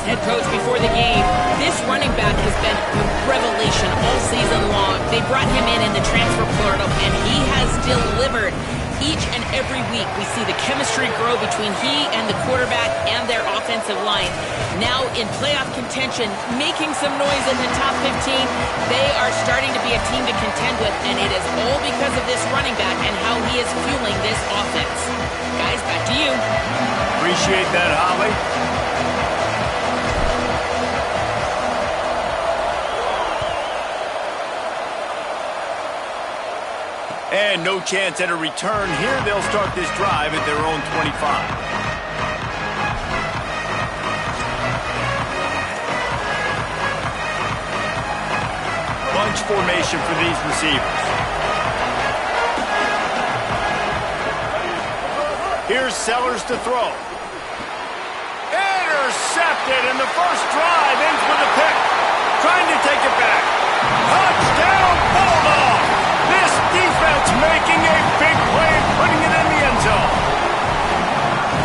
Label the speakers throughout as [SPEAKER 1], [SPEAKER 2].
[SPEAKER 1] head coach before the game, this running back has been a revelation all season long. They brought him in the transfer portal, and he has delivered. Each and every week, we see the chemistry grow between he and the quarterback and their offensive line. Now in playoff contention, making some noise in the top 15, they are starting to be a team to contend with, and it is all because of this running back and how he is fueling this offense. Guys, back to you.
[SPEAKER 2] Appreciate that, Holly. And no chance at a return here. They'll start this drive at their own 25. Bunch formation for these receivers. Here's Sellers to throw. Intercepted, and the first drive ends with a pick. Trying to take it back. Touchdown, Bulldog! This defense making a big play and putting it in the end zone.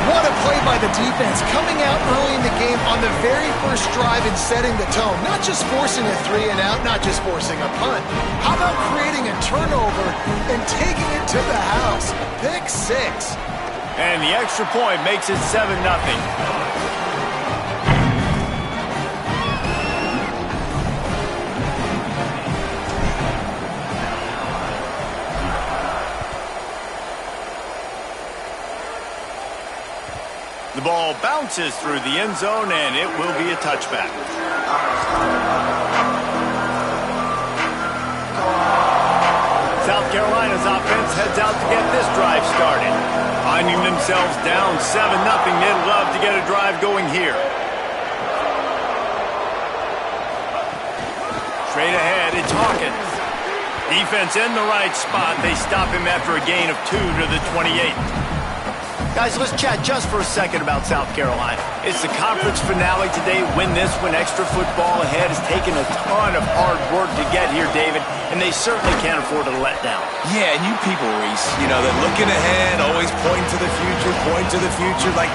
[SPEAKER 3] What a play by the defense, coming out early in the game on the very first drive and setting the tone. Not just forcing a 3 and out, not just forcing a punt. How about creating a turnover and taking it to the house? Pick 6.
[SPEAKER 2] And the extra point makes it 7-0. The ball bounces through the end zone, and it will be a touchback. South Carolina's offense heads out to get this drive started. Finding themselves down 7-0, they'd love to get a drive going here. Straight ahead, it's Hawkins. Defense in the right spot. They stop him after a gain of 2 to the 28. Guys, let's chat just for a second about South Carolina. It's the conference finale today. Win this, win extra football ahead. Has taken a ton of hard work to get here, David, and they certainly can't afford to let down.
[SPEAKER 4] Yeah, and you people, Reese, you know, they're looking ahead, always pointing to the future, like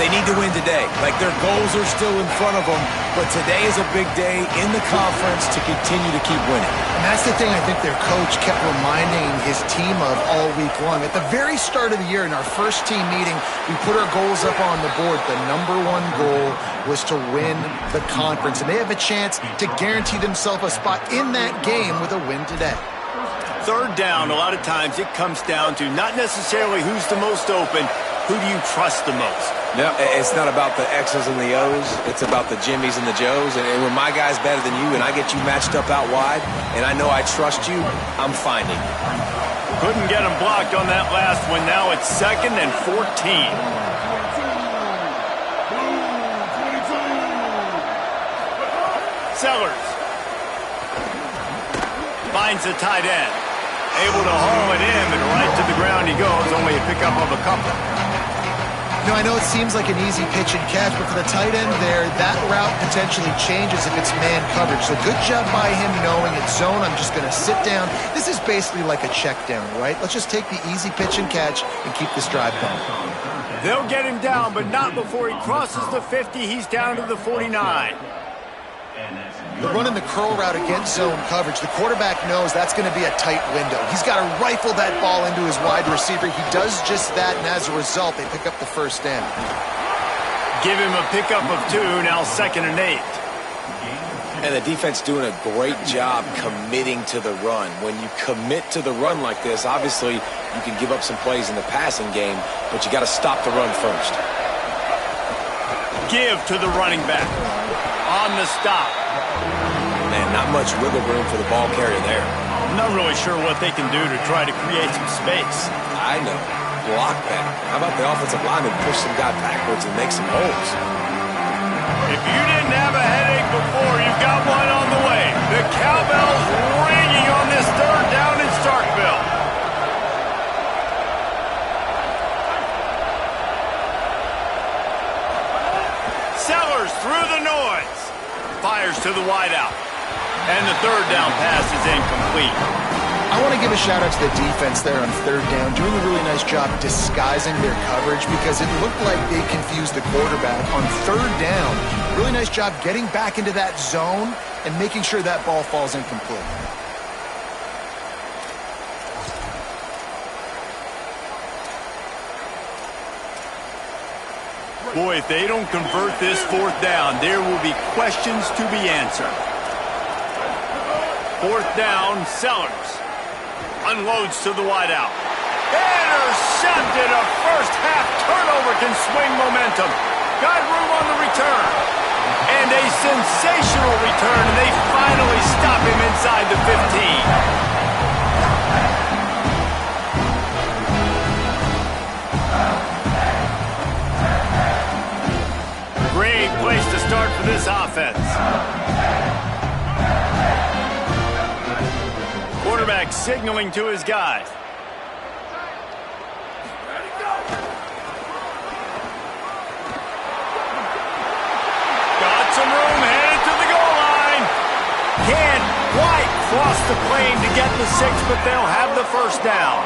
[SPEAKER 4] they need to win today. Like their goals are still in front of them, but today is a big day in the conference to continue to keep winning.
[SPEAKER 3] And that's the thing I think their coach kept reminding his team of all week long. At the very start of the year, in our first team meeting, we put our goals up on the board. The #1 goal was to win the conference, and they have a chance to guarantee themselves a spot in that game with a win today.
[SPEAKER 2] Third down, a lot of times it comes down to not necessarily who's the most open, who do you trust the most?
[SPEAKER 4] No, it's not about the X's and the O's. It's about the Jimmys and the Joes. And when my guy's better than you and I get you matched up out wide and I know I trust you, I'm finding you.
[SPEAKER 2] Couldn't get him blocked on that last one. Now it's 2nd and 14. Sellers finds the tight end. Able to haul it in, but right to the ground he goes. Only a pickup of a couple.
[SPEAKER 3] You know, I know it seems like an easy pitch and catch, but for the tight end there, that route potentially changes if it's man coverage. So good job by him knowing it's zone. I'm just going to sit down. This is basically like a check down, right? Let's just take the easy pitch and catch and keep this drive going.
[SPEAKER 2] They'll get him down, but not before he crosses the 50. He's down to the 49.
[SPEAKER 3] They're running the curl route against zone coverage. The quarterback knows that's going to be a tight window. He's got to rifle that ball into his wide receiver. He does just that, and as a result, they pick up the first down.
[SPEAKER 2] Give him a pickup of 2, now 2nd and 8.
[SPEAKER 4] And the defense doing a great job committing to the run. When you commit to the run like this, obviously you can give up some plays in the passing game, but you got to stop the run first.
[SPEAKER 2] Give to the running back. On the stop.
[SPEAKER 4] Man, not much wiggle room for the ball carrier there.
[SPEAKER 2] I'm not really sure what they can do to try to create some space.
[SPEAKER 4] I know. Block that. How about the offensive lineman push some guy backwards and make some holes?
[SPEAKER 2] If you didn't have a headache before, you've got one on the way. The cowbell's ringing on this 3rd down in Starkville. Sellers through the noise. Fires to the wideout. And the 3rd down pass is incomplete.
[SPEAKER 3] I want to give a shout out to the defense there on 3rd down, doing a really nice job disguising their coverage because it looked like they confused the quarterback on 3rd down. Really nice job getting back into that zone and making sure that ball falls incomplete.
[SPEAKER 2] Boy, if they don't convert this fourth down, there will be questions to be answered. Fourth down, Sellers. Unloads to the wideout. Intercepted. A first-half turnover can swing momentum. Got room on the return. And a sensational return, and they finally stop him inside the 15. Great place to start for this offense. Quarterback signaling to his guys. Got some room, headed to the goal line. Can't quite cross the plane to get the 6, but they'll have the first down.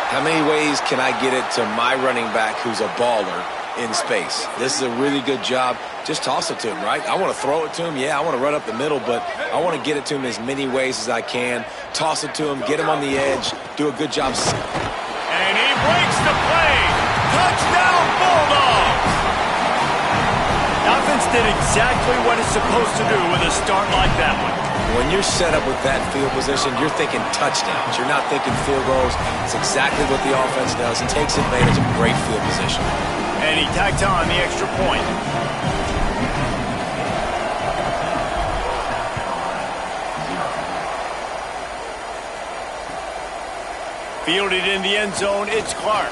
[SPEAKER 4] How many ways can I get it to my running back who's a baller in space? This is a really good job. Just toss it to him, right? I want to throw it to him. Yeah, I want to run up the middle, but I want to get it to him as many ways as I can. Toss it to him, get him on the edge, do a good job.
[SPEAKER 2] And he breaks the play. Touchdown, Bulldogs! The offense did exactly what it's supposed to do with a start like that one.
[SPEAKER 4] When you're set up with that field position, you're thinking touchdowns. You're not thinking field goals. It's exactly what the offense does. It takes advantage of great field position.
[SPEAKER 2] And he tacked on the extra point. Fielded in the end zone, it's Clark.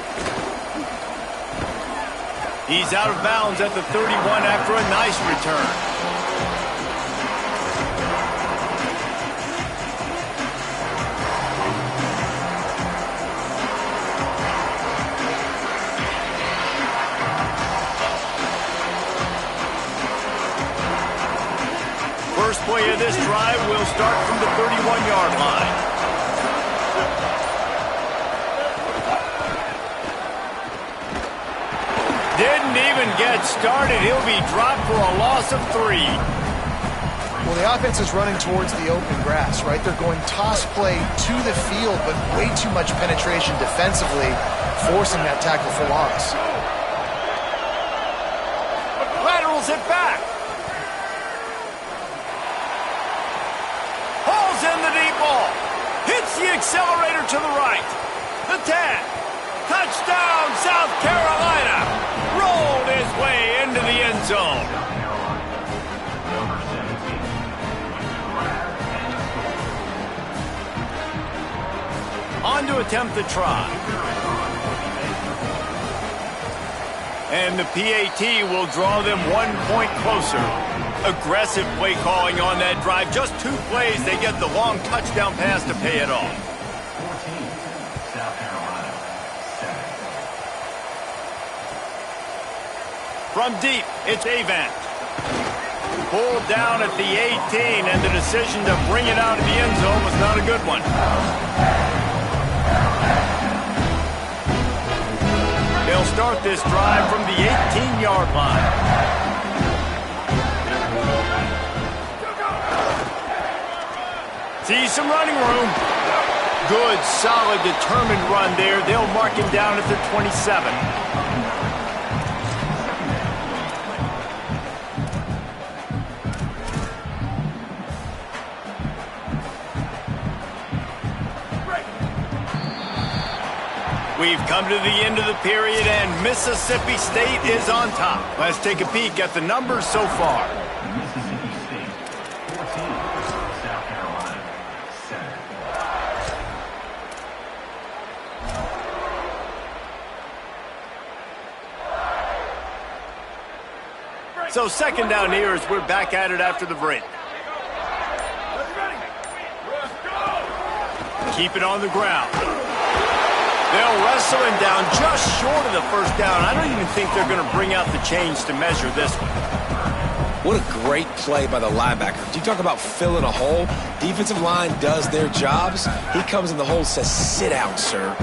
[SPEAKER 2] He's out of bounds at the 31 after a nice return. First play of this drive will start from the 31-yard line. Didn't even get started. He'll be dropped for a loss of 3.
[SPEAKER 3] Well, the offense is running towards the open grass, right? They're going toss play to the field, but way too much penetration defensively, forcing that tackle for loss.
[SPEAKER 2] Laterals it back. Hauls in the deep ball. Hits the accelerator to the right. The 10. Touchdown, South Carolina. Rolled his way into the end zone. On to attempt the try. And the PAT will draw them 1 point closer. Aggressive play calling on that drive. Just 2 plays, they get the long touchdown pass to pay it off. From deep, it's Avant. Pulled down at the 18, and the decision to bring it out of the end zone was not a good one. They'll start this drive from the 18-yard line. See some running room. Good, solid, determined run there. They'll mark him down at the 27. We've come to the end of the period, and Mississippi State is on top. Let's take a peek at the numbers so far.
[SPEAKER 5] Mississippi State, 14, South Carolina, 7.
[SPEAKER 2] So second down here as we're back at it after the break. Keep it on the ground. They'll wrestle him down just short of the first down. I don't even think they're going to bring out the chains to measure this one.
[SPEAKER 4] What a great play by the linebacker. You talk about filling a hole. Defensive line does their jobs. He comes in the hole and says, sit down, sir.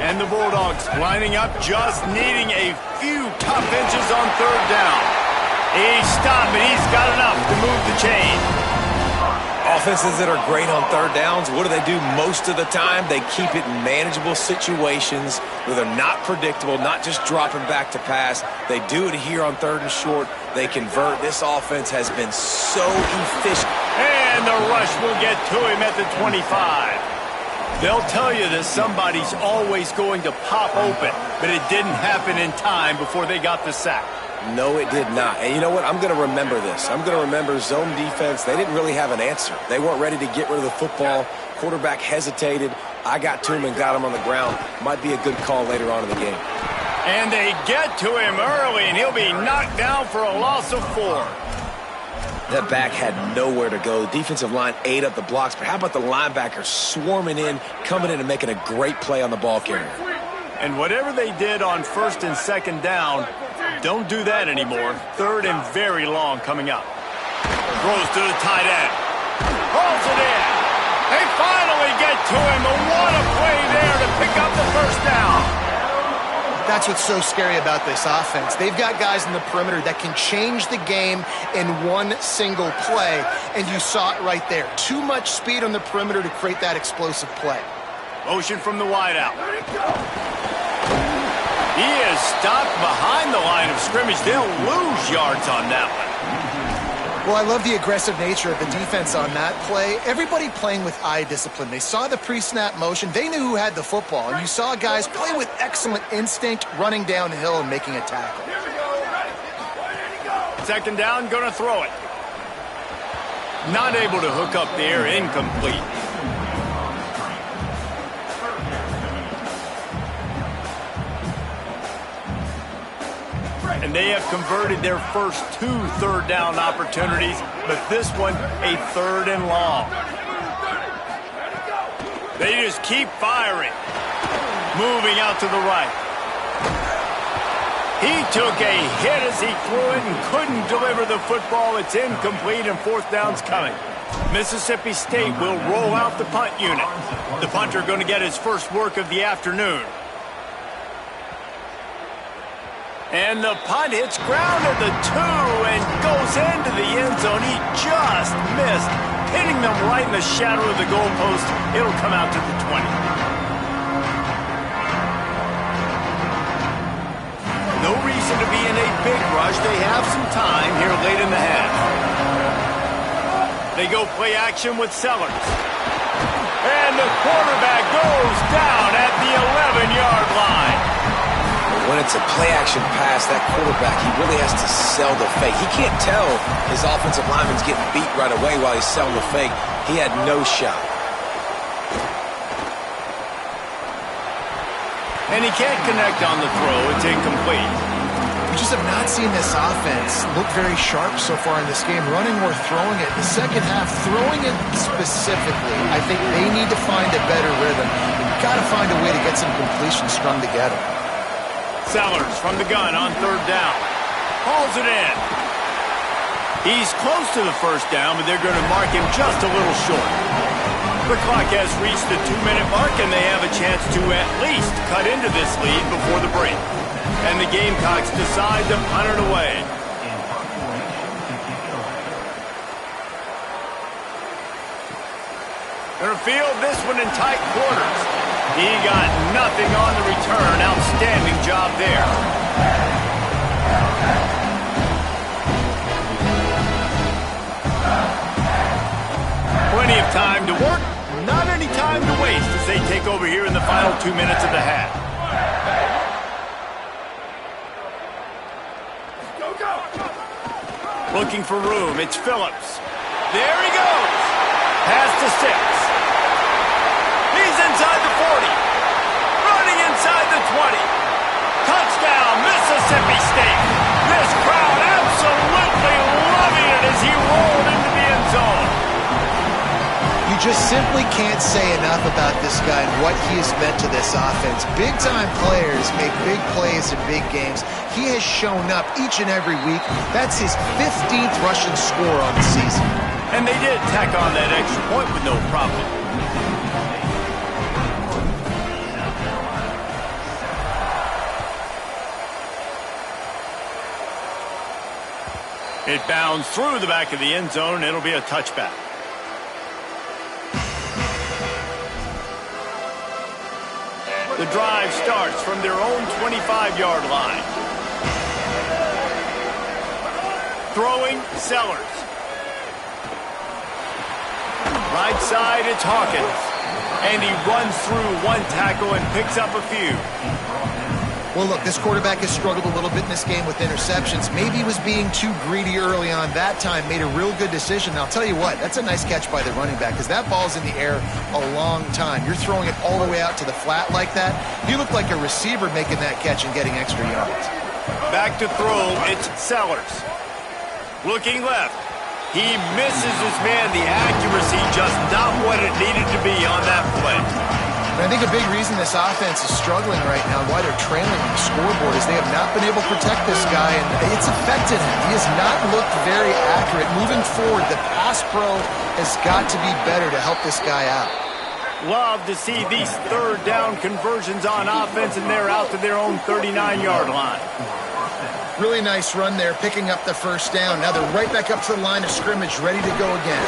[SPEAKER 2] And the Bulldogs lining up, just needing a few tough inches on third down. He's stopping. He's got enough to move the chain.
[SPEAKER 4] Offenses that are great on third downs, what do? Most of the time? They keep it in manageable situations where they're not predictable, not just dropping back to pass. They do it here on third and short. They convert. This offense has been so efficient.
[SPEAKER 2] And the rush will get to him at the 25. They'll tell you that somebody's always going to pop open, but it didn't happen in time before they got the sack.
[SPEAKER 4] No, it did not. And you know what? I'm going to remember this. I'm going to remember zone defense. They didn't really have an answer. They weren't ready to get rid of the football. Quarterback hesitated. I got to him and got him on the ground. Might be a good call later on in the game.
[SPEAKER 2] And they get to him early, and he'll be knocked down for a loss of 4.
[SPEAKER 4] That back had nowhere to go. The defensive line ate up the blocks, but how about the linebackers swarming in, coming in and making a great play on the ball carrier?
[SPEAKER 2] And whatever they did on first and second down, don't do that anymore. Third and very long coming up. Throws to the tight end. Rolls it in. They finally get to him. And what a play there to pick up the first down.
[SPEAKER 3] That's what's so scary about this offense. They've got guys in the perimeter that can change the game in one single play, and you saw it right there. Too much speed on the perimeter to create that explosive play.
[SPEAKER 2] Motion from the wideout. He is stopped behind the line of scrimmage. They'll lose yards on that one.
[SPEAKER 3] Well, I love the aggressive nature of the defense on that play. Everybody playing with eye discipline. They saw the pre-snap motion. They knew who had the football. And you saw guys play with excellent instinct, running downhill and making a tackle.
[SPEAKER 2] Second down, going to throw it. Not able to hook up there, incomplete. And they have converted their first 2 third down opportunities, but this one a third and long. They just keep firing. Moving out to the right. He took a hit as he threw it and couldn't deliver the football. It's incomplete and fourth down's coming. Mississippi State will roll out the punt unit. The punter going to get his first work of the afternoon. And the punt hits ground at the 2 and goes into the end zone. He just missed, hitting them right in the shadow of the goalpost. It'll come out to the 20. No reason to be in a big rush. They have some time here late in the half. They go play action with Sellers. And the quarterback goes down at the 11-yard line.
[SPEAKER 4] When it's a play-action pass, that quarterback, he really has to sell the fake. He can't tell his offensive lineman's getting beat right away while he's selling the fake. He had no shot.
[SPEAKER 2] And he can't connect on the throw. It's incomplete.
[SPEAKER 3] We just have not seen this offense look very sharp so far in this game, running or throwing it. The second half, throwing it specifically, I think they need to find a better rhythm. They've got to find a way to get some completions strung together.
[SPEAKER 2] Sellers from the gun on third down. Hauls it in. He's close to the first down, but they're going to mark him just a little short. The clock has reached the 2-minute mark, and they have a chance to at least cut into this lead before the break. And the Gamecocks decide to punt it away. Going to field this one in tight quarters. He got nothing on the return. Outstanding job there. Plenty of time to work. Not any time to waste as they take over here in the final 2 minutes of the half. Looking for room. It's Phillips. There he goes. Pass to 6. He's inside the 40. Running inside the 20. Touchdown, Mississippi State. This crowd absolutely loving it as he rolled into the end zone.
[SPEAKER 3] You just simply can't say enough about this guy and what he has meant to this offense. Big-time players make big plays in big games. He has shown up each and every week. That's his 15th rushing score on the season.
[SPEAKER 2] And they did tack on that extra point with no problem. It bounds through the back of the end zone. It'll be a touchback. The drive starts from their own 25-yard line. Throwing, Sellers. Right side, it's Hawkins. And he runs through one tackle and picks up a few.
[SPEAKER 3] Well, look, this quarterback has struggled a little bit in this game with interceptions. Maybe he was being too greedy early on. That time made a real good decision. And I'll tell you what, that's a nice catch by the running back because that ball's in the air a long time. You're throwing it all the way out to the flat like that. He looked like a receiver making that catch and getting extra yards.
[SPEAKER 2] Back to throw, it's Sellers. Looking left. He misses his man. The accuracy just not what it needed to be on that play.
[SPEAKER 3] And I think a big reason this offense is struggling right now, why they're trailing on the scoreboard, is they have not been able to protect this guy, and it's affected him. He has not looked very accurate. Moving forward, the pass pro has got to be better to help this guy out.
[SPEAKER 2] Love to see these third down conversions on offense, and they're out to their own 39-yard line.
[SPEAKER 3] Really nice run there, picking up the first down. Now they're right back up to the line of scrimmage, ready to go again.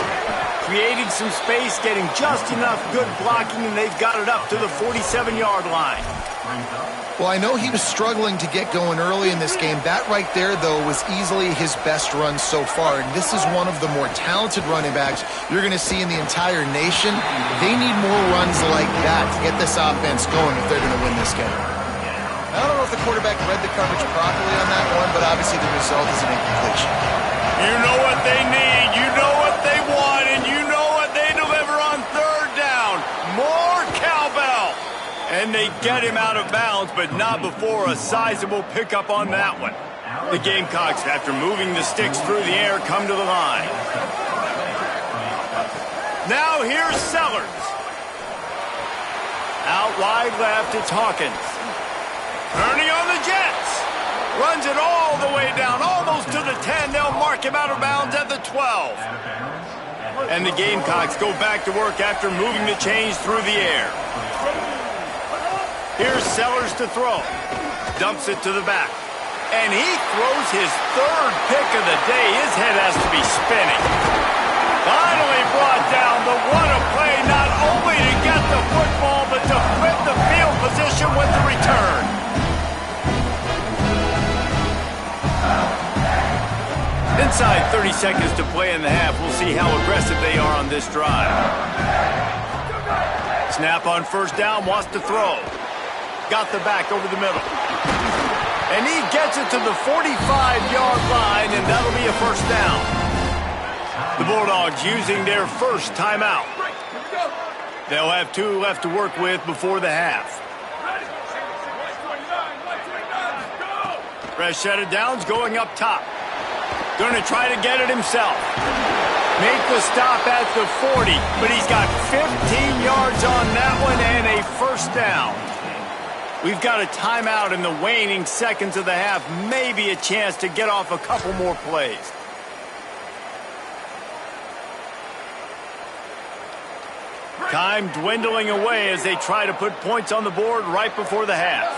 [SPEAKER 2] Creating some space, getting just enough good blocking, and they've got it up to the 47-yard line.
[SPEAKER 3] Well, I know he was struggling to get going early in this game. That right there, though, was easily his best run so far, and this is one of the more talented running backs you're going to see in the entire nation. They need more runs like that to get this offense going if they're going to win this game. I don't know if the quarterback read the coverage properly on that one, but obviously the result is an incompletion.
[SPEAKER 2] You know what they need, you know what they want, and you know what they deliver on third down. More cowbell. And they get him out of bounds, but not before a sizable pickup on that one. The Gamecocks, after moving the sticks through the air, come to the line. Now here's Sellers. Out wide left, it's Hawkins. Turning on the Jets. Runs it all the way down, almost to the 10. They'll mark him out of bounds at the 12. And the Gamecocks go back to work after moving the chains through the air. Here's Sellers to throw. Dumps it to the back. And he throws his third pick of the day. His head has to be spinning. Finally brought down. The what a play, not only to get the football, but to flip the field position with the return. Inside 30 seconds to play in the half. We'll see how aggressive they are on this drive. Snap on first down, wants to throw. Got the back over the middle. And he gets it to the 45-yard line, and that'll be a first down. The Bulldogs using their first timeout. They'll have 2 left to work with before the half. Rashad Downs going up top. Going to try to get it himself. Make the stop at the 40, but he's got 15 yards on that one and a first down. We've got a timeout in the waning seconds of the half. Maybe a chance to get off a couple more plays. Time dwindling away as they try to put points on the board right before the half.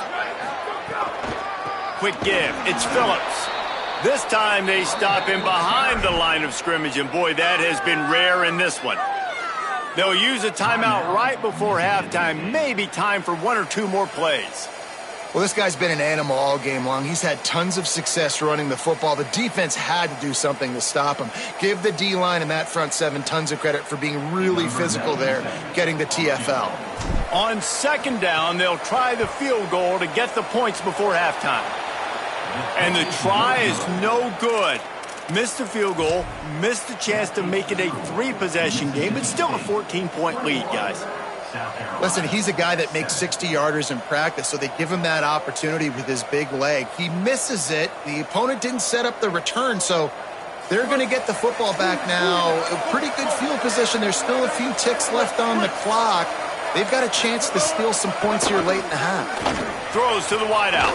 [SPEAKER 2] Quick give. It's Phillips. This time they stop him behind the line of scrimmage, and boy, that has been rare in this one. They'll use a timeout right before halftime. Maybe time for 1 or 2 more plays.
[SPEAKER 3] Well, this guy's been an animal all game long. He's had tons of success running the football. The defense had to do something to stop him. Give the D-line and that front 7 tons of credit for being really physical there, getting the TFL.
[SPEAKER 2] On second down, they'll try the field goal to get the points before halftime. And the try is no good. Missed the field goal, missed the chance to make it a 3-possession game, but still a 14-point lead, guys.
[SPEAKER 3] Listen, he's a guy that makes 60-yarders in practice, so they give him that opportunity with his big leg. He misses it. The opponent didn't set up the return, so they're going to get the football back now. A pretty good field position. There's still a few ticks left on the clock. They've got a chance to steal some points here late in the half.
[SPEAKER 2] Throws to the wideout.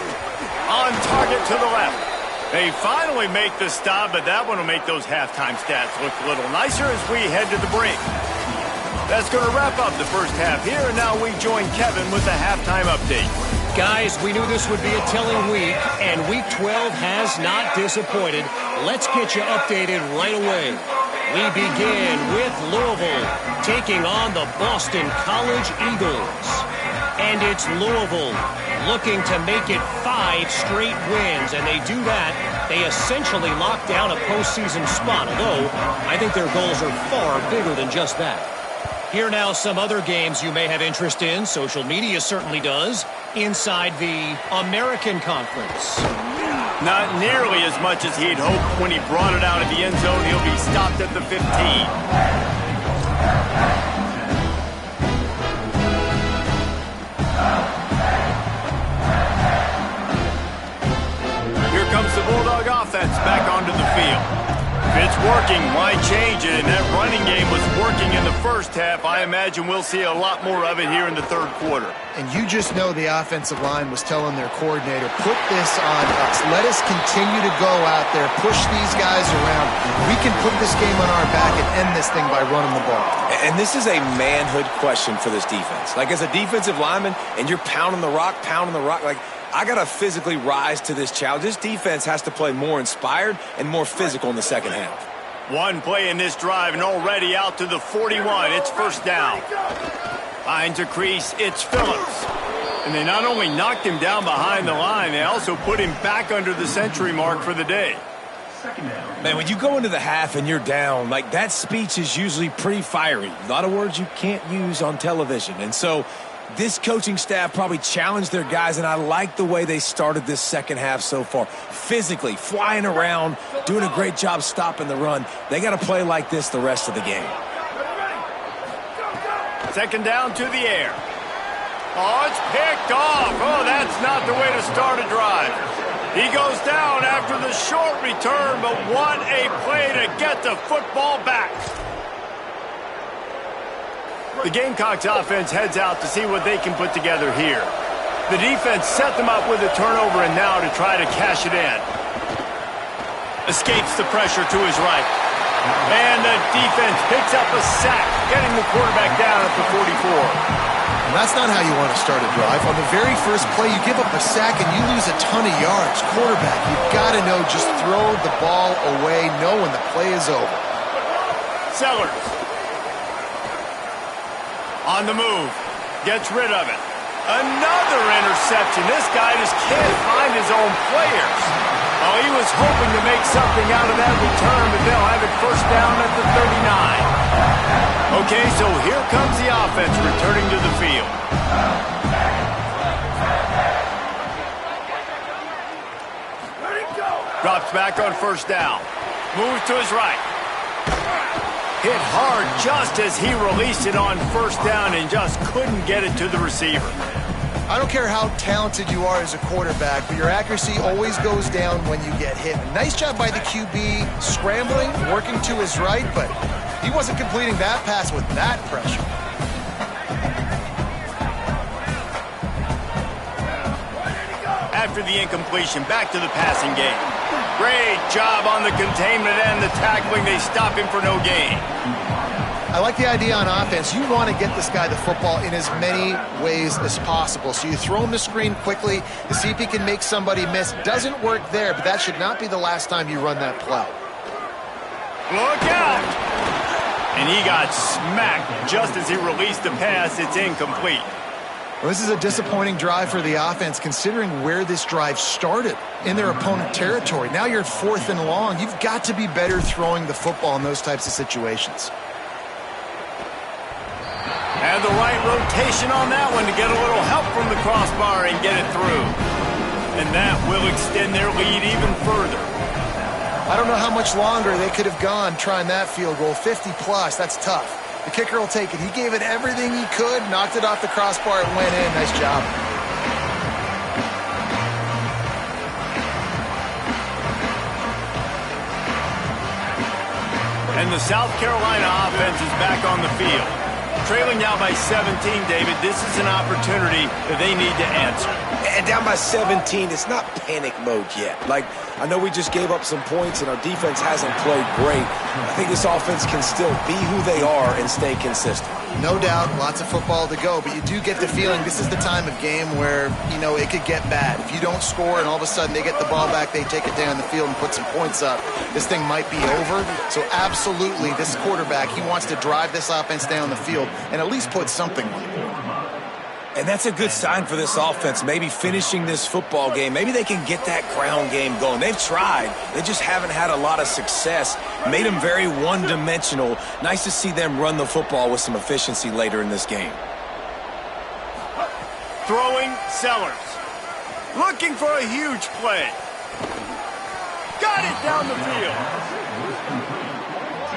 [SPEAKER 2] On target to the left. They finally make the stop, but that one will make those halftime stats look a little nicer as we head to the break. That's going to wrap up the first half here, and now we join Kevin with the halftime update.
[SPEAKER 6] Guys, we knew this would be a telling week, and Week 12 has not disappointed. Let's get you updated right away. We begin with Louisville taking on the Boston College Eagles. And it's Louisville looking to make it 5 straight wins, and they do that. They essentially lock down a postseason spot, although I think their goals are far bigger than just that. Here now some other games you may have interest in. Social media certainly does. Inside the American Conference.
[SPEAKER 2] Not nearly as much as he'd hoped when he brought it out of the end zone. He'll be stopped at the 15. Here comes the Bulldog offense back onto the field. If it's working, why change it? And that running game was working in the first half. I imagine we'll see a lot more of it here in the third quarter.
[SPEAKER 3] And you just know the offensive line was telling their coordinator, put this on us. Let us continue to go out there, push these guys around. We can put this game on our back and end this thing by running the ball.
[SPEAKER 4] And this is a manhood question for this defense. Like, as a defensive lineman, and you're pounding the rock, like, I got to physically rise to this challenge. This defense has to play more inspired and more physical in the second half.
[SPEAKER 2] One play in this drive and already out to the 41. It's first down. Finds a crease. It's Phillips. And they not only knocked him down behind the line, they also put him back under the century mark for the day.
[SPEAKER 4] Man, when you go into the half and you're down, like, that speech is usually pretty fiery. A lot of words you can't use on television. And so this coaching staff probably challenged their guys, and I like the way they started this second half so far. Physically, flying around, doing a great job stopping the run. They got to play like this the rest of the game.
[SPEAKER 2] Second down to the air. Oh, it's picked off. Oh, that's not the way to start a drive. He goes down after the short return, but what a play to get the football back. The Gamecocks offense heads out to see what they can put together here. The defense set them up with a turnover and now to try to cash it in. Escapes the pressure to his right. And the defense picks up a sack, getting the quarterback down at the 44.
[SPEAKER 3] And that's not how you want to start a drive. On the very first play, you give up a sack and you lose a ton of yards. Quarterback, you've got to know, just throw the ball away, know when the play is over.
[SPEAKER 2] Sellers. On the move. Gets rid of it. Another interception. This guy just can't find his own players. Oh, he was hoping to make something out of that return, but they'll have it first down at the 39. Okay, so here comes the offense returning to the field. Drops back on first down. Moves to his right. Hit hard just as he released it on first down and just couldn't get it to the receiver.
[SPEAKER 3] I don't care how talented you are as a quarterback, but your accuracy always goes down when you get hit. Nice job by the QB scrambling, working to his right, but he wasn't completing that pass with that pressure.
[SPEAKER 2] After the incompletion, back to the passing game. Great job on the containment and the tackling. They stop him for no gain.
[SPEAKER 3] I like the idea on offense. You want to get this guy the football in as many ways as possible. So you throw him the screen quickly to see if he can make somebody miss. Doesn't work there, but that should not be the last time you run that play.
[SPEAKER 2] Look out! And he got smacked just as he released the pass. It's incomplete.
[SPEAKER 3] Well, this is a disappointing drive for the offense considering where this drive started, in their opponent territory. Now you're at 4th and long. You've got to be better throwing the football in those types of situations.
[SPEAKER 2] And the right rotation on that one to get a little help from the crossbar and get it through. And that will extend their lead even further.
[SPEAKER 3] I don't know how much longer they could have gone trying that field goal. 50-plus, that's tough. The kicker will take it. He gave it everything he could, knocked it off the crossbar, and went in. Nice job.
[SPEAKER 2] And the South Carolina offense is back on the field. Trailing now by 17, David, this is an opportunity that they need to answer.
[SPEAKER 4] And down by 17, it's not panic mode yet. Like, I know we just gave up some points and our defense hasn't played great. I think this offense can still be who they are and stay consistent.
[SPEAKER 3] No doubt, lots of football to go, but you do get the feeling this is the time of game where, you know, it could get bad. If you don't score and all of a sudden they get the ball back, they take it down the field and put some points up, this thing might be over. So absolutely, this quarterback, he wants to drive this offense down the field and at least put something on the board.
[SPEAKER 4] And that's a good sign for this offense, maybe finishing this football game. Maybe they can get that ground game going. They've tried. They just haven't had a lot of success. Made them very one-dimensional. Nice to see them run the football with some efficiency later in this game.
[SPEAKER 2] Throwing Sellers. Looking for a huge play. Got it down the field.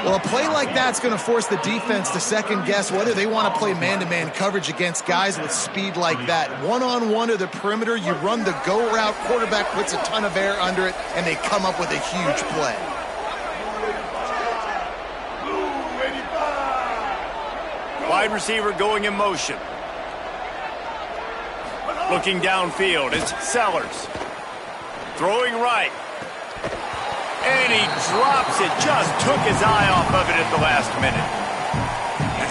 [SPEAKER 3] Well, a play like that's going to force the defense to second-guess whether they want to play man-to-man coverage against guys with speed like that. One-on-one to the perimeter, you run the go route, quarterback puts a ton of air under it, and they come up with a huge play.
[SPEAKER 2] Wide receiver going in motion. Looking downfield, it's Sellers. Throwing right. And he drops it, just took his eye off of it at the last minute.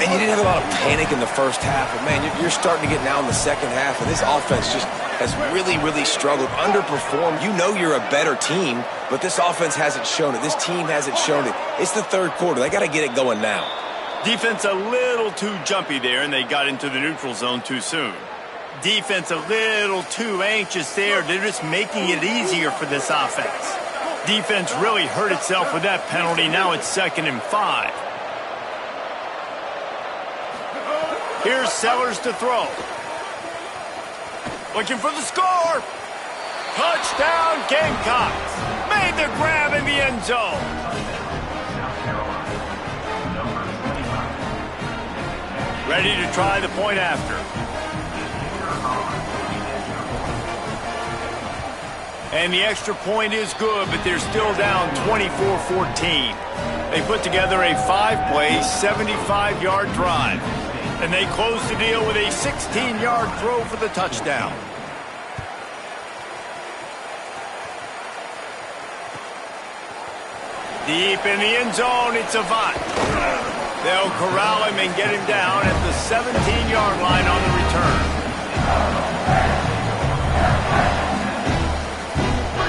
[SPEAKER 4] And you didn't have a lot of panic in the first half, but man, you're starting to get now in the second half, and this offense just has really, really struggled, underperformed. You know you're a better team, but this offense hasn't shown it. This team hasn't shown it. It's the third quarter. They got to get it going now.
[SPEAKER 2] Defense a little too jumpy there, and they got into the neutral zone too soon. Defense a little too anxious there. They're just making it easier for this offense. Defense really hurt itself with that penalty. Now it's 2nd and 5. Here's Sellers to throw. Looking for the score. Touchdown Gamecocks. Made the grab in the end zone. Ready to try the point after. And the extra point is good, but they're still down 24-14. They put together a 5-play, 75-yard drive. And they close the deal with a 16-yard throw for the touchdown. Deep in the end zone, it's Avant. They'll corral him and get him down at the 17-yard line on the return.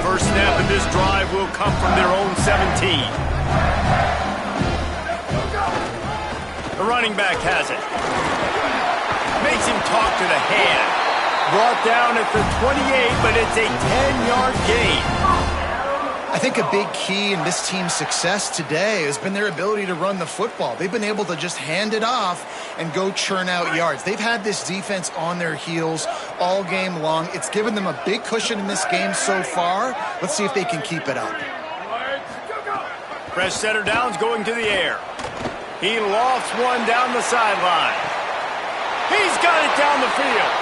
[SPEAKER 2] First snap of this drive will come from their own 17. The running back has it. Makes him talk to the hand. Brought down at the 28, but it's a 10-yard gain.
[SPEAKER 3] I think a big key in this team's success today has been their ability to run the football. They've been able to just hand it off and go churn out yards. They've had this defense on their heels all game long. It's given them a big cushion in this game so far. Let's see if they can keep it up.
[SPEAKER 2] Fresh center downs going to the air. He lofts one down the sideline. He's got it down the field.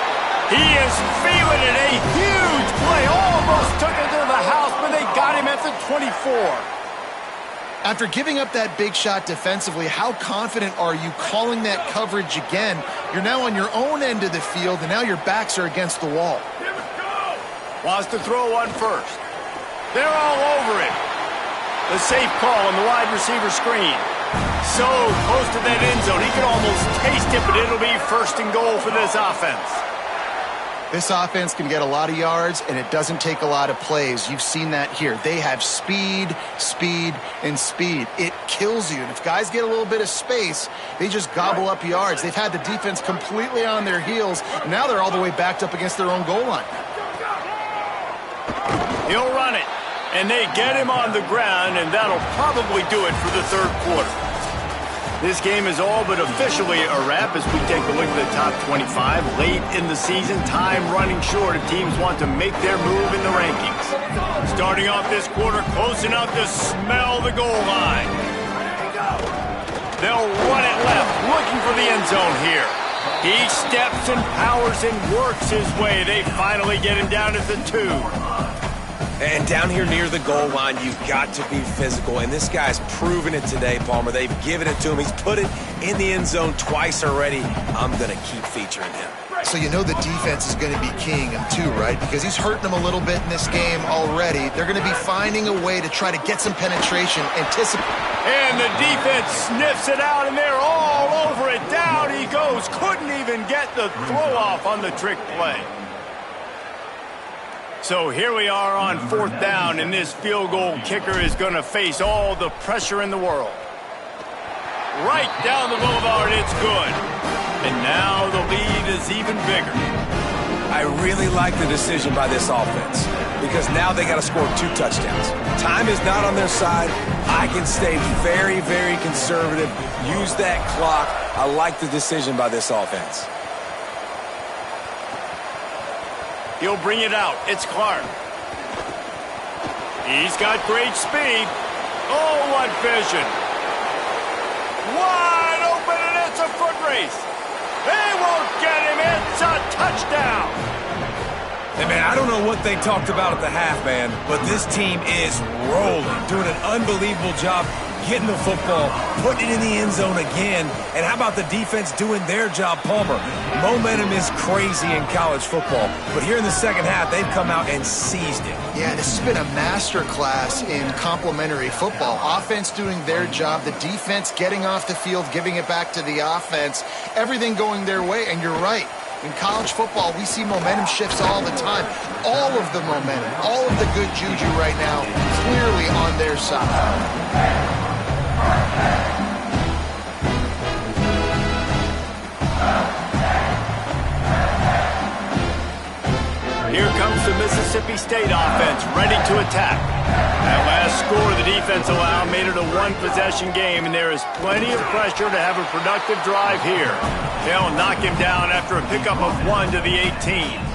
[SPEAKER 2] He is feeling it. A huge play. Almost took it to the house, but they got him at the 24.
[SPEAKER 3] After giving up that big shot defensively, how confident are you calling that coverage again? You're now on your own end of the field, and now your backs are against the wall.
[SPEAKER 2] Wants to throw one first. They're all over it. The safe call on the wide receiver screen. So close to that end zone. He can almost taste it, but it'll be 1st and goal for this offense.
[SPEAKER 3] This offense can get a lot of yards, and it doesn't take a lot of plays. You've seen that here. They have speed, speed, and speed. It kills you. And if guys get a little bit of space, they just gobble up yards. They've had the defense completely on their heels. Now they're all the way backed up against their own goal line.
[SPEAKER 2] He'll run it, and they get him on the ground, and that'll probably do it for the third quarter. This game is all but officially a wrap as we take a look at the top 25. Late in the season, time running short if teams want to make their move in the rankings. Starting off this quarter, close enough to smell the goal line. They'll run it left, looking for the end zone here. He steps and powers and works his way. They finally get him down at the 2.
[SPEAKER 4] And down here near the goal line, you've got to be physical. And this guy's proven it today, Palmer. They've given it to him. He's put it in the end zone twice already. I'm going to keep featuring him.
[SPEAKER 3] So you know the defense is going to be keying him too, right? Because he's hurting them a little bit in this game already. They're going to be finding a way to try to get some penetration, anticipate.
[SPEAKER 2] And the defense sniffs it out, and they're all over it. Down he goes. Couldn't even get the throw off on the trick play. So here we are on 4th down, and this field goal kicker is going to face all the pressure in the world. Right down the boulevard, it's good. And now the lead is even bigger.
[SPEAKER 4] I really like the decision by this offense because now they got to score 2 touchdowns. Time is not on their side. I can stay very, very conservative, use that clock. I like the decision by this offense.
[SPEAKER 2] He'll bring it out. It's Clark. He's got great speed. Oh, what vision. Wide open, and it's a foot race. They won't get him. It's a touchdown.
[SPEAKER 4] Hey, man, I don't know what they talked about at the half, man, but this team is rolling, doing an unbelievable job getting the football, putting it in the end zone again. And how about the defense doing their job, Palmer? Momentum is crazy in college football, but here in the second half, they've come out and seized it.
[SPEAKER 3] Yeah, this has been a master class in complementary football. Offense doing their job, the defense getting off the field, giving it back to the offense, everything going their way. And you're right. In college football, we see momentum shifts all the time. All of the momentum, all of the good juju right now, clearly on their side.
[SPEAKER 2] Here comes the Mississippi State offense, ready to attack. That last score the defense allowed made it a 1-possession game, and there is plenty of pressure to have a productive drive here. They'll knock him down after a pickup of 1 to the 18.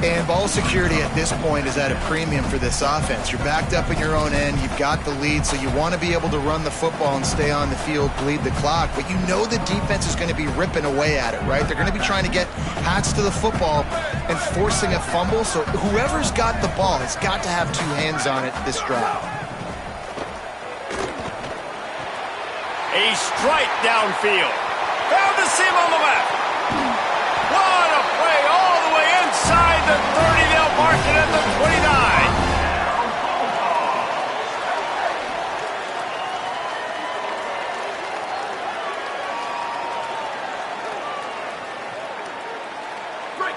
[SPEAKER 3] And ball security at this point is at a premium for this offense. You're backed up in your own end. You've got the lead, so you want to be able to run the football and stay on the field, bleed the clock. But you know the defense is going to be ripping away at it, right? They're going to be trying to get hats to the football and forcing a fumble. So whoever's got the ball has got to have 2 hands on it this drive.
[SPEAKER 2] A strike downfield. Found the seam on the left. What a play all the way inside the 30. They'll mark it at the 29.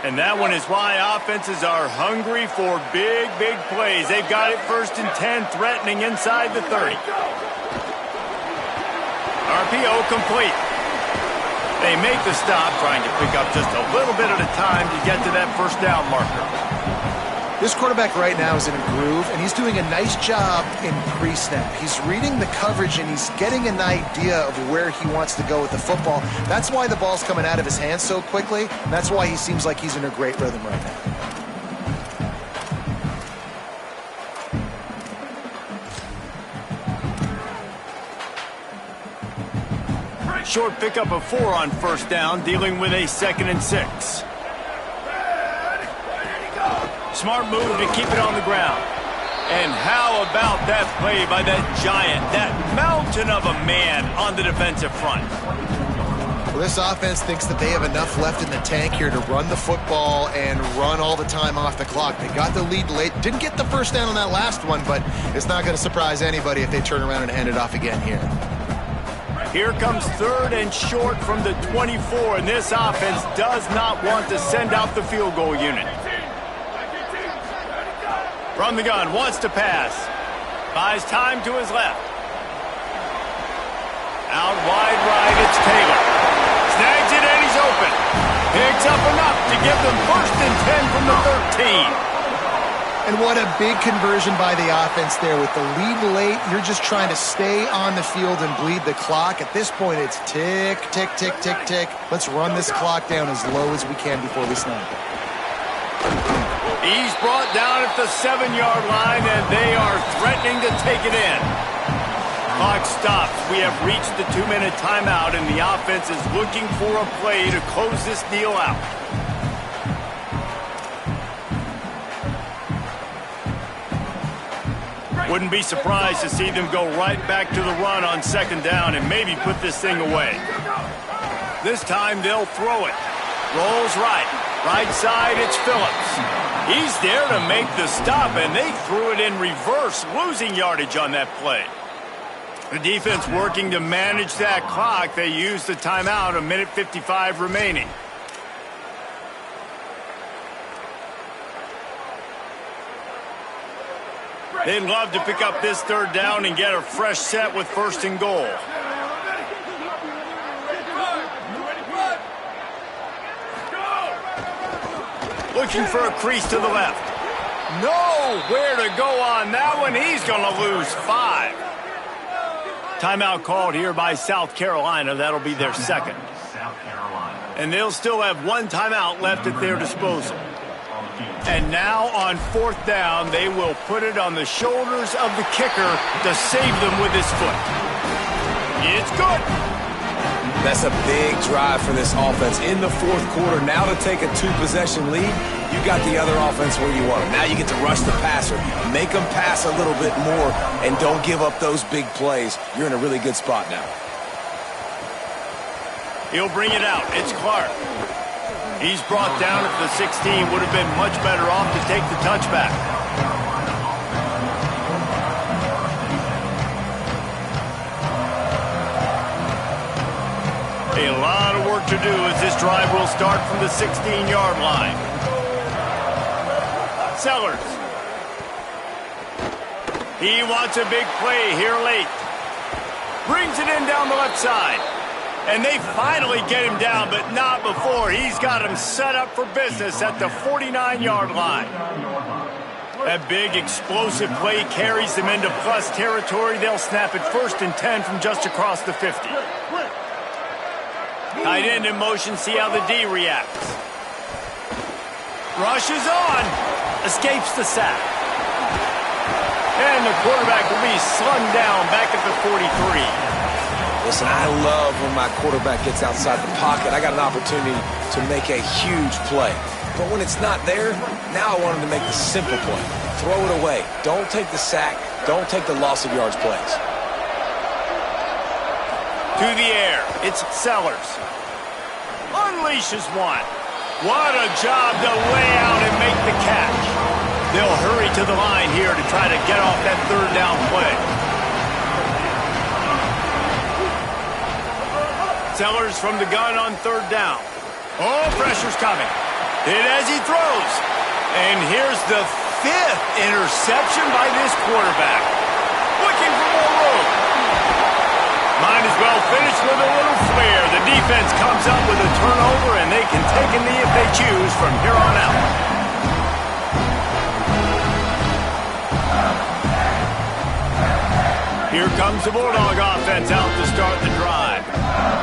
[SPEAKER 2] And that one is why offenses are hungry for big, big plays. They've got it 1st and 10, threatening inside the 30. RPO complete. They make the stop, trying to pick up just a little bit at a time to get to that 1st down marker.
[SPEAKER 3] This quarterback right now is in a groove, and he's doing a nice job in pre-snap. He's reading the coverage, and he's getting an idea of where he wants to go with the football. That's why the ball's coming out of his hands so quickly, and that's why he seems like he's in a great rhythm right now.
[SPEAKER 2] Short pickup of 4 on 1st down, dealing with a 2nd and 6. Smart move to keep it on the ground. And how about that play by that giant, that mountain of a man on the defensive front?
[SPEAKER 3] Well, this offense thinks that they have enough left in the tank here to run the football and run all the time off the clock. They got the lead late. Didn't get the 1st down on that last one, but it's not going to surprise anybody if they turn around and hand it off again here.
[SPEAKER 2] Here comes 3rd and short from the 24, and this offense does not want to send out the field goal unit. From the gun, wants to pass. Buys time to his left. Out wide right, it's Taylor. Snags it and he's open. Picks up enough to give them 1st and 10 from the 13.
[SPEAKER 3] And what a big conversion by the offense there. With the lead late, you're just trying to stay on the field and bleed the clock. At this point, it's tick, tick, tick, tick, tick. Let's run this clock down as low as we can before we snap it.
[SPEAKER 2] He's brought down at the 7-yard line, and they are threatening to take it in. Clock stops. We have reached the 2-minute timeout, and the offense is looking for a play to close this deal out. Wouldn't be surprised to see them go right back to the run on second down and maybe put this thing away. This time they'll throw it. Rolls right. Right side, it's Phillips. He's there to make the stop, and they threw it in reverse, losing yardage on that play. The defense working to manage that clock. They used the timeout, 1:55 remaining. They'd love to pick up this third down and get a fresh set with first and goal. Looking for a crease to the left. Nowhere to go on that one. He's going to lose 5. Timeout called here by South Carolina. That'll be their second. And they'll still have one timeout left at their disposal. And now on fourth down, they will put it on the shoulders of the kicker to save them with his foot. It's good.
[SPEAKER 4] That's a big drive for this offense in the fourth quarter. Now to take a 2-possession lead, you got the other offense where you want them. Now you get to rush the passer, make them pass a little bit more, and don't give up those big plays. You're in a really good spot now.
[SPEAKER 2] He'll bring it out. It's Clark. He's brought down at the 16. Would have been much better off to take the touchback. A lot of work to do as this drive will start from the 16-yard line. Sellers. He wants a big play here late. Brings it in down the left side. And they finally get him down, but not before. He's got him set up for business at the 49-yard line. That big explosive play carries them into plus territory. They'll snap it 1st and 10 from just across the 50. Tight end in motion, see how the D reacts. Rushes on. Escapes the sack. And the quarterback will be slung down back at the 43.
[SPEAKER 4] Listen, I love when my quarterback gets outside the pocket. I got an opportunity to make a huge play. But when it's not there, now I want him to make the simple play. Throw it away. Don't take the sack. Don't take the loss of yards plays.
[SPEAKER 2] To the air. It's Sellers. Unleashes one. What a job to lay out and make the catch. They'll hurry to the line here to try to get off that third down play. Sellers from the gun on third down. Oh, pressure's coming. Hit as he throws. And here's the 5th interception by this quarterback. Looking for more room. Might as well finish with a little flair. The defense comes up with a turnover, and they can take a knee if they choose from here on out. Here comes the Bulldog offense out to start the drive.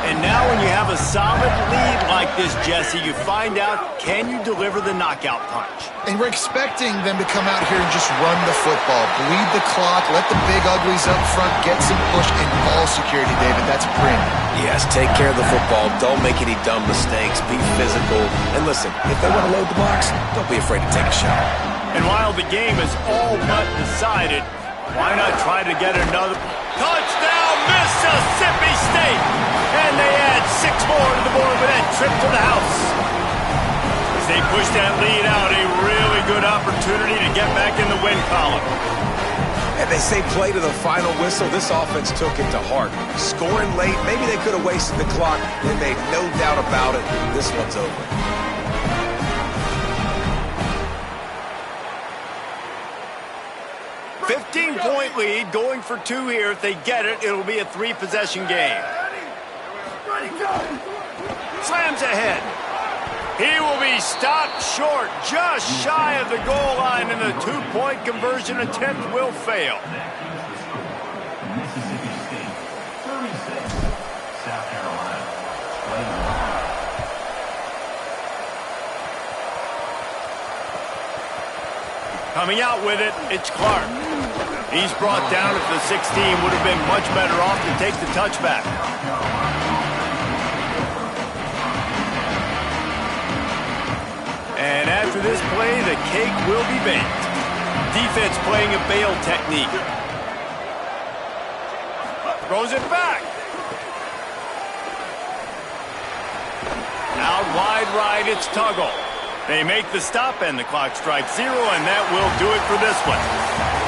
[SPEAKER 2] And now when you have a solid lead like this, Jesse, you find out, can you deliver the knockout punch?
[SPEAKER 3] And we're expecting them to come out here and just run the football, bleed the clock, let the big uglies up front get some push and ball security, David. That's premium.
[SPEAKER 4] Yes, take care of the football. Don't make any dumb mistakes. Be physical. And listen, if they want to load the box, don't be afraid to take a shot.
[SPEAKER 2] And while the game is all but decided, why not try to get another touchdown, Mississippi State? And they add 6 more to the board with that trip to the house. As they push that lead out, a really good opportunity to get back in the win column.
[SPEAKER 4] And they say play to the final whistle. This offense took it to heart. Scoring late, maybe they could have wasted the clock. They made no doubt about it. This one's over.
[SPEAKER 2] Point lead, going for 2 here. If they get it, it'll be a 3-possession game. Slams ahead. He will be stopped short, just shy of the goal line, and the 2-point conversion attempt will fail.
[SPEAKER 5] Mississippi State, 36. South Carolina, 21.
[SPEAKER 2] Coming out with it, it's Clark. He's brought down at the 16. Would have been much better off to take the touchback. And after this play, the cake will be baked. Defense playing a bail technique. Throws it back. Out wide right, it's Tuggle. They make the stop, and the clock strikes 0, and that will do it for this one.